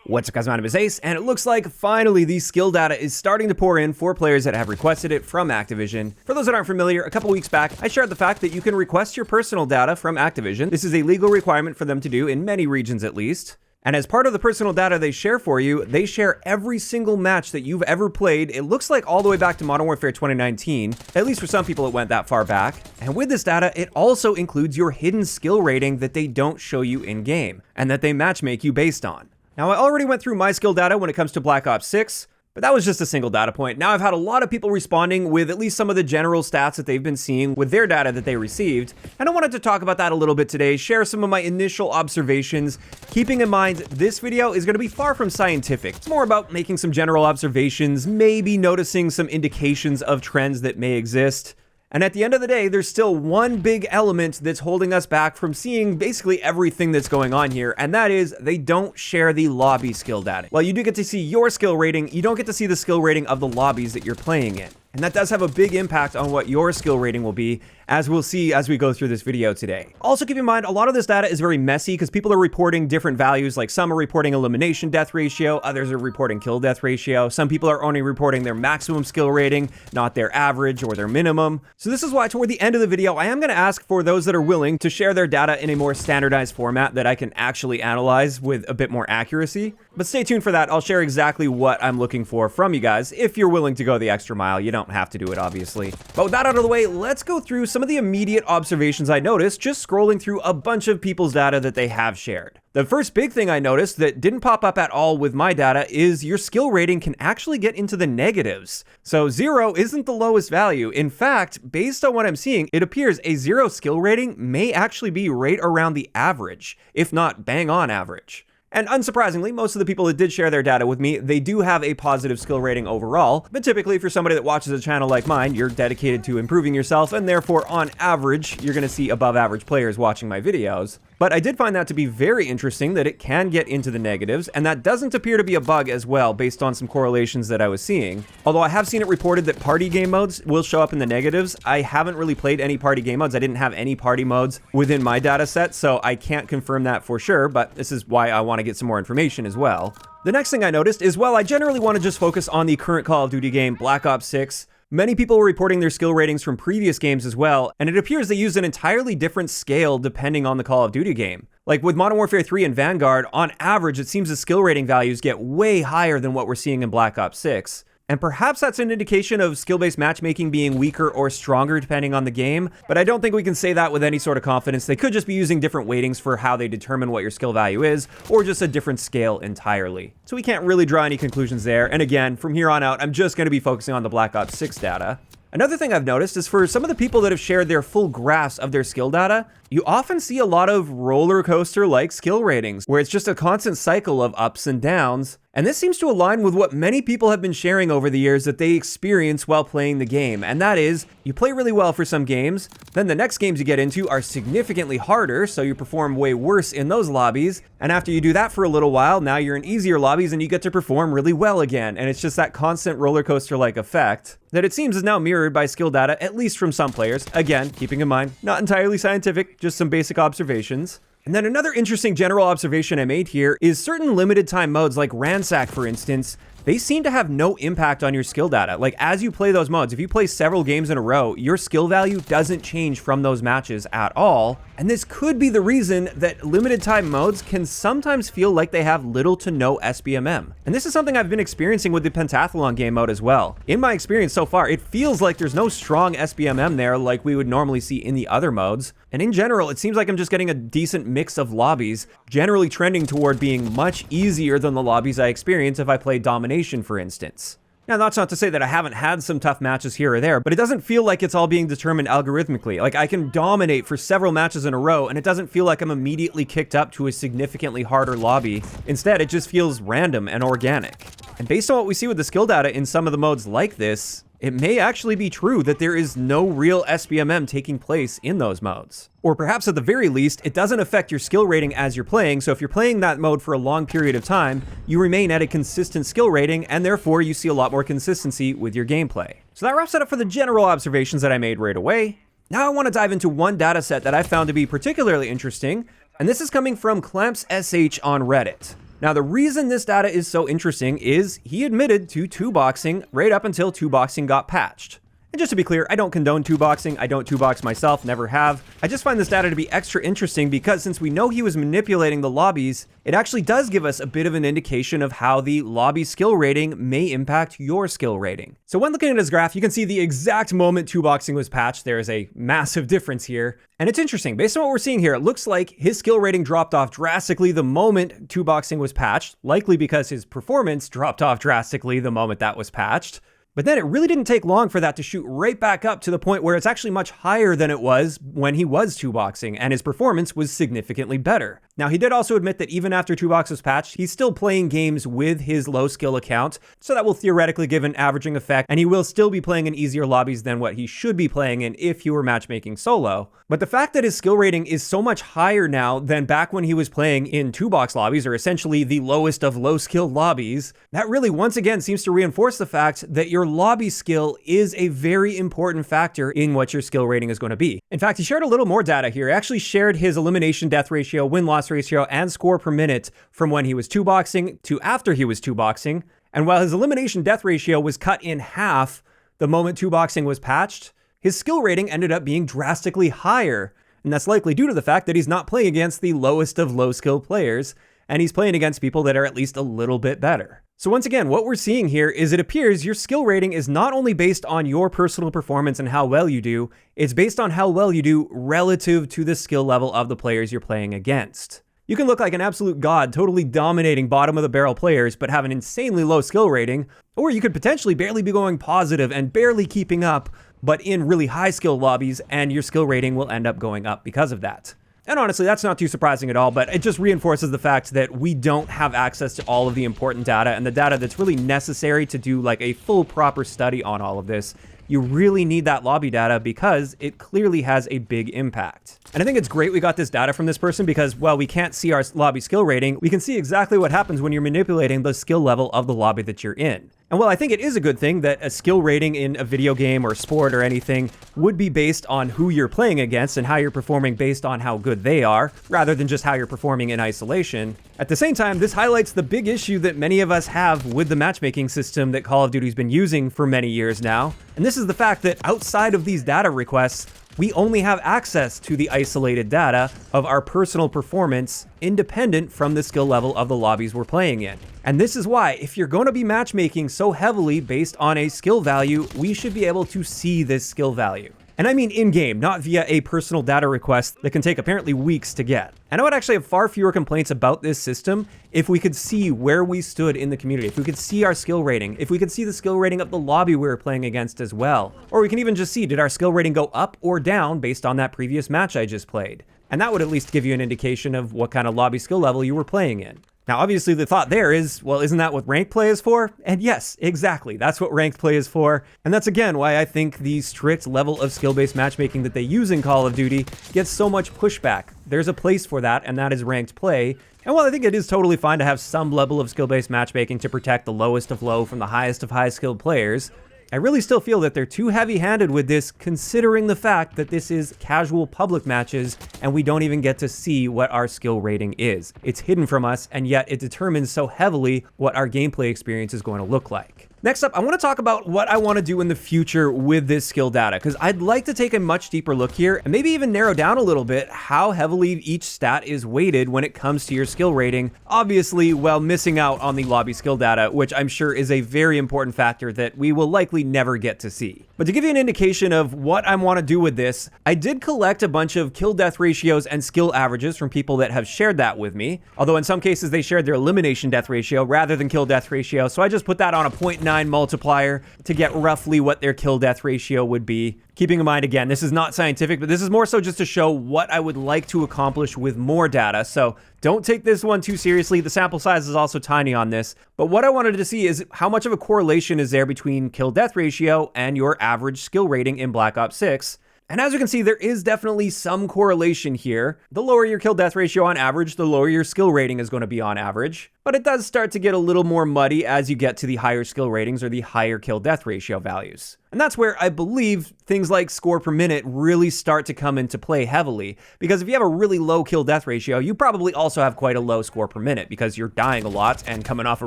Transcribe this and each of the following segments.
What's up guys, my name is Ace, and it looks like finally the skill data is starting to pour in for players that have requested it from Activision. For those that aren't familiar, a couple weeks back, I shared the fact that you can request your personal data from Activision. This is a legal requirement for them to do in many regions at least. And as part of the personal data they share for you, they share every single match that you've ever played. It looks like all the way back to Modern Warfare 2019. At least for some people it went that far back. And with this data, it also includes your hidden skill rating that they don't show you in-game, and that they matchmake you based on. Now, I already went through my skill data when it comes to Black Ops 6, but that was just a single data point. Now I've had a lot of people responding with at least some of the general stats that they've been seeing with their data that they received, and I wanted to talk about that a little bit today, share some of my initial observations, keeping in mind this video is going to be far from scientific. It's more about making some general observations, maybe noticing some indications of trends that may exist. And at the end of the day, there's still one big element that's holding us back from seeing basically everything that's going on here, and that is they don't share the lobby skill data. While you do get to see your skill rating, you don't get to see the skill rating of the lobbies that you're playing in. And that does have a big impact on what your skill rating will be, as we'll see as we go through this video today. Also keep in mind, a lot of this data is very messy because people are reporting different values, like some are reporting elimination death ratio, others are reporting kill death ratio, some people are only reporting their maximum skill rating, not their average or their minimum. So this is why toward the end of the video, I am going to ask for those that are willing to share their data in a more standardized format that I can actually analyze with a bit more accuracy. But stay tuned for that. I'll share exactly what I'm looking for from you guys. If you're willing to go the extra mile, you don't have to do it, obviously. But with that out of the way, let's go through some of the immediate observations I noticed just scrolling through a bunch of people's data that they have shared. The first big thing I noticed that didn't pop up at all with my data is your skill rating can actually get into the negatives. So 0 isn't the lowest value. In fact, based on what I'm seeing, it appears a 0 skill rating may actually be right around the average, if not bang on average. And unsurprisingly, most of the people that did share their data with me, they do have a positive skill rating overall, but typically for somebody that watches a channel like mine, you're dedicated to improving yourself, and therefore on average, you're going to see above average players watching my videos. But I did find that to be very interesting that it can get into the negatives, and that doesn't appear to be a bug as well based on some correlations that I was seeing. Although I have seen it reported that party game modes will show up in the negatives. I haven't really played any party game modes. I didn't have any party modes within my data set, so I can't confirm that for sure, but this is why I want to get some more information as well. The next thing I noticed is, well, I generally want to just focus on the current Call of Duty game, Black Ops 6. Many people were reporting their skill ratings from previous games as well, and it appears they use an entirely different scale depending on the Call of Duty game. Like with Modern Warfare 3 and Vanguard, on average, it seems the skill rating values get way higher than what we're seeing in Black Ops 6. And perhaps that's an indication of skill-based matchmaking being weaker or stronger depending on the game, but I don't think we can say that with any sort of confidence. They could just be using different weightings for how they determine what your skill value is, or just a different scale entirely. So we can't really draw any conclusions there, and again, from here on out, I'm just going to be focusing on the Black Ops 6 data. Another thing I've noticed is for some of the people that have shared their full graphs of their skill data, you often see a lot of roller coaster-like skill ratings, where it's just a constant cycle of ups and downs. And this seems to align with what many people have been sharing over the years that they experience while playing the game. And that is, you play really well for some games, then the next games you get into are significantly harder, so you perform way worse in those lobbies. And after you do that for a little while, now you're in easier lobbies and you get to perform really well again. And it's just that constant roller coaster-like effect that it seems is now mirrored by skill data, at least from some players. Again, keeping in mind, not entirely scientific, just some basic observations. And then another interesting general observation I made here is certain limited time modes like Ransack, for instance, they seem to have no impact on your skill data. Like as you play those modes, if you play several games in a row, your skill value doesn't change from those matches at all. And this could be the reason that limited time modes can sometimes feel like they have little to no SBMM. And this is something I've been experiencing with the Pentathlon game mode as well. In my experience so far, it feels like there's no strong SBMM there like we would normally see in the other modes. And in general, it seems like I'm just getting a decent mix of lobbies, generally trending toward being much easier than the lobbies I experience if I play Domination, for instance. Now, that's not to say that I haven't had some tough matches here or there, but it doesn't feel like it's all being determined algorithmically. Like I can dominate for several matches in a row, and it doesn't feel like I'm immediately kicked up to a significantly harder lobby. Instead, it just feels random and organic. And based on what we see with the skill data in some of the modes like this, it may actually be true that there is no real SBMM taking place in those modes. Or perhaps at the very least, it doesn't affect your skill rating as you're playing, so if you're playing that mode for a long period of time, you remain at a consistent skill rating, and therefore you see a lot more consistency with your gameplay. So that wraps it up for the general observations that I made right away. Now I want to dive into one data set that I found to be particularly interesting, and this is coming from Clamps SH on Reddit. Now, the reason this data is so interesting is he admitted to two-boxing right up until two-boxing got patched. And just to be clear, I don't condone two-boxing. I don't two-box myself, never have. I just find this data to be extra interesting because since we know he was manipulating the lobbies, it actually does give us a bit of an indication of how the lobby skill rating may impact your skill rating. So when looking at his graph, you can see the exact moment two-boxing was patched. There is a massive difference here. And it's interesting. Based on what we're seeing here, it looks like his skill rating dropped off drastically the moment two-boxing was patched, likely because his performance dropped off drastically the moment that was patched. But then it really didn't take long for that to shoot right back up to the point where it's actually much higher than it was when he was two-boxing, and his performance was significantly better. Now, he did also admit that even after two-box was patched, he's still playing games with his low-skill account, so that will theoretically give an averaging effect, and he will still be playing in easier lobbies than what he should be playing in if he were matchmaking solo. But the fact that his skill rating is so much higher now than back when he was playing in two-box lobbies, or essentially the lowest of low-skilled lobbies, that really once again seems to reinforce the fact that your lobby skill is a very important factor in what your skill rating is going to be. In fact, he shared a little more data here. He actually shared his elimination death ratio, win-loss ratio, and score per minute from when he was two-boxing to after he was two-boxing. And while his elimination death ratio was cut in half the moment two-boxing was patched, his skill rating ended up being drastically higher. And that's likely due to the fact that he's not playing against the lowest of low-skill players, and he's playing against people that are at least a little bit better. So once again, what we're seeing here is it appears your skill rating is not only based on your personal performance and how well you do, it's based on how well you do relative to the skill level of the players you're playing against. You can look like an absolute god, totally dominating bottom of the barrel players, but have an insanely low skill rating, or you could potentially barely be going positive and barely keeping up, but in really high skill lobbies, and your skill rating will end up going up because of that. And honestly, that's not too surprising at all, but it just reinforces the fact that we don't have access to all of the important data and the data that's really necessary to do like a full proper study on all of this. You really need that lobby data because it clearly has a big impact. And I think it's great we got this data from this person because while we can't see our lobby skill rating, we can see exactly what happens when you're manipulating the skill level of the lobby that you're in. And while I think it is a good thing that a skill rating in a video game or sport or anything would be based on who you're playing against and how you're performing based on how good they are, rather than just how you're performing in isolation, at the same time, this highlights the big issue that many of us have with the matchmaking system that Call of Duty's been using for many years now. And this is the fact that outside of these data requests, we only have access to the isolated data of our personal performance independent from the skill level of the lobbies we're playing in. And this is why, if you're going to be matchmaking so heavily based on a skill value, we should be able to see this skill value. And I mean in-game, not via a personal data request that can take apparently weeks to get. And I would actually have far fewer complaints about this system if we could see where we stood in the community, if we could see our skill rating, if we could see the skill rating of the lobby we were playing against as well. Or we can even just see, did our skill rating go up or down based on that previous match I just played? And that would at least give you an indication of what kind of lobby skill level you were playing in. Now, obviously, the thought there is, well, isn't that what ranked play is for? And yes, exactly. That's what ranked play is for. And that's, again, why I think the strict level of skill-based matchmaking that they use in Call of Duty gets so much pushback. There's a place for that, and that is ranked play. And while I think it is totally fine to have some level of skill-based matchmaking to protect the lowest of low from the highest of high-skilled players, I really still feel that they're too heavy-handed with this, considering the fact that this is casual public matches and we don't even get to see what our skill rating is. It's hidden from us, and yet it determines so heavily what our gameplay experience is going to look like. Next up, I want to talk about what I want to do in the future with this skill data, because I'd like to take a much deeper look here and maybe even narrow down a little bit how heavily each stat is weighted when it comes to your skill rating, obviously while missing out on the lobby skill data, which I'm sure is a very important factor that we will likely never get to see. But to give you an indication of what I want to do with this, I did collect a bunch of kill-death ratios and skill averages from people that have shared that with me, although in some cases they shared their elimination death ratio rather than kill-death ratio, so I just put that on a 0.9 multiplier to get roughly what their kill-death ratio would be. Keeping in mind, again, this is not scientific, but this is more so just to show what I would like to accomplish with more data, so don't take this one too seriously. The sample size is also tiny on this, but what I wanted to see is how much of a correlation is there between kill-death ratio and your average skill rating in Black Ops 6. And as you can see, there is definitely some correlation here. The lower your kill-death ratio on average, the lower your skill rating is going to be on average. but it does start to get a little more muddy as you get to the higher skill ratings or the higher kill-death ratio values. And that's where I believe things like score per minute really start to come into play heavily, because if you have a really low kill-death ratio, you probably also have quite a low score per minute because you're dying a lot and coming off a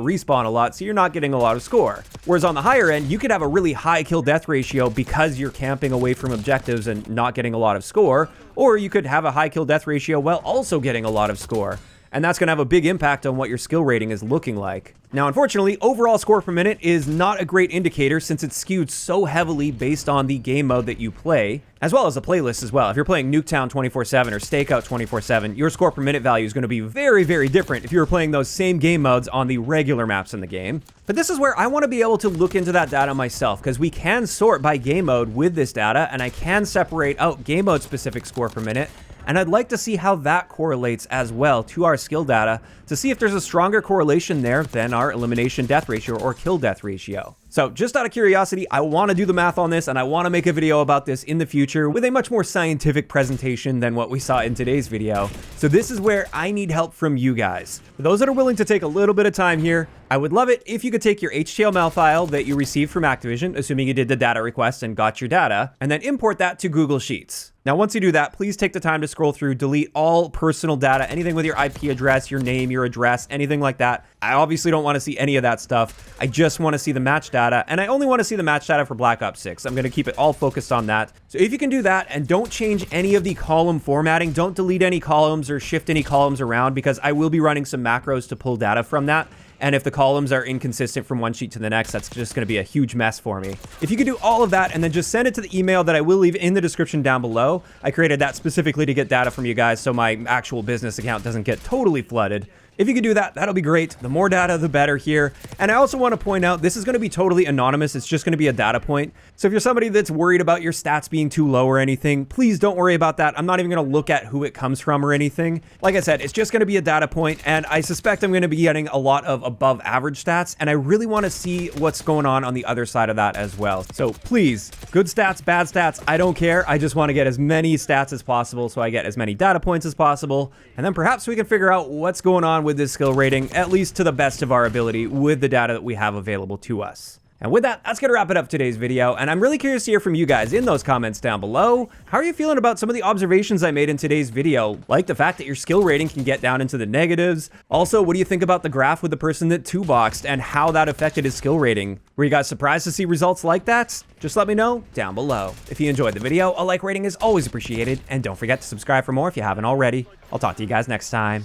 respawn a lot, so you're not getting a lot of score. Whereas on the higher end, you could have a really high kill-death ratio because you're camping away from objectives and not getting a lot of score, or you could have a high kill-death ratio while also getting a lot of score. And that's going to have a big impact on what your skill rating is looking like. Now, unfortunately, overall score per minute is not a great indicator since it's skewed so heavily based on the game mode that you play, as well as the playlist as well. If you're playing Nuketown 24/7 or Stakeout 24/7, your score per minute value is going to be very, very different if you were playing those same game modes on the regular maps in the game. But this is where I want to be able to look into that data myself, because we can sort by game mode with this data, and I can separate out game mode specific score per minute. And I'd like to see how that correlates as well to our skill data to see if there's a stronger correlation there than our elimination death ratio or kill death ratio. So just out of curiosity, I want to do the math on this, and I want to make a video about this in the future with a much more scientific presentation than what we saw in today's video. So this is where I need help from you guys. For those that are willing to take a little bit of time here, I would love it if you could take your HTML file that you received from Activision, assuming you did the data request and got your data, and then import that to Google Sheets. Now, once you do that, please take the time to scroll through, delete all personal data, anything with your IP address, your name, your address, anything like that. I obviously don't want to see any of that stuff. I just want to see the match data, and I only want to see the match data for Black Ops 6. I'm going to keep it all focused on that. So if you can do that and don't change any of the column formatting, don't delete any columns or shift any columns around, because I will be running some macros to pull data from that. And if the columns are inconsistent from one sheet to the next, that's just going to be a huge mess for me. If you could do all of that and then just send it to the email that I will leave in the description down below. I created that specifically to get data from you guys so my actual business account doesn't get totally flooded. If you could do that, that'll be great. The more data, the better here. And I also want to point out, this is going to be totally anonymous. It's just going to be a data point. So if you're somebody that's worried about your stats being too low or anything, please don't worry about that. I'm not even going to look at who it comes from or anything. Like I said, it's just going to be a data point, and I suspect I'm going to be getting a lot of above average stats, and I really want to see what's going on the other side of that as well. So please, good stats, bad stats, I don't care. I just want to get as many stats as possible so I get as many data points as possible, and then perhaps we can figure out what's going on with this skill rating, at least to the best of our ability with the data that we have available to us. And with that, that's going to wrap it up today's video, and I'm really curious to hear from you guys in those comments down below. How are you feeling about some of the observations I made in today's video, like the fact that your skill rating can get down into the negatives? Also, what do you think about the graph with the person that 2-boxed and how that affected his skill rating? Were you guys surprised to see results like that? Just let me know down below. If you enjoyed the video, a like rating is always appreciated, and don't forget to subscribe for more if you haven't already. I'll talk to you guys next time.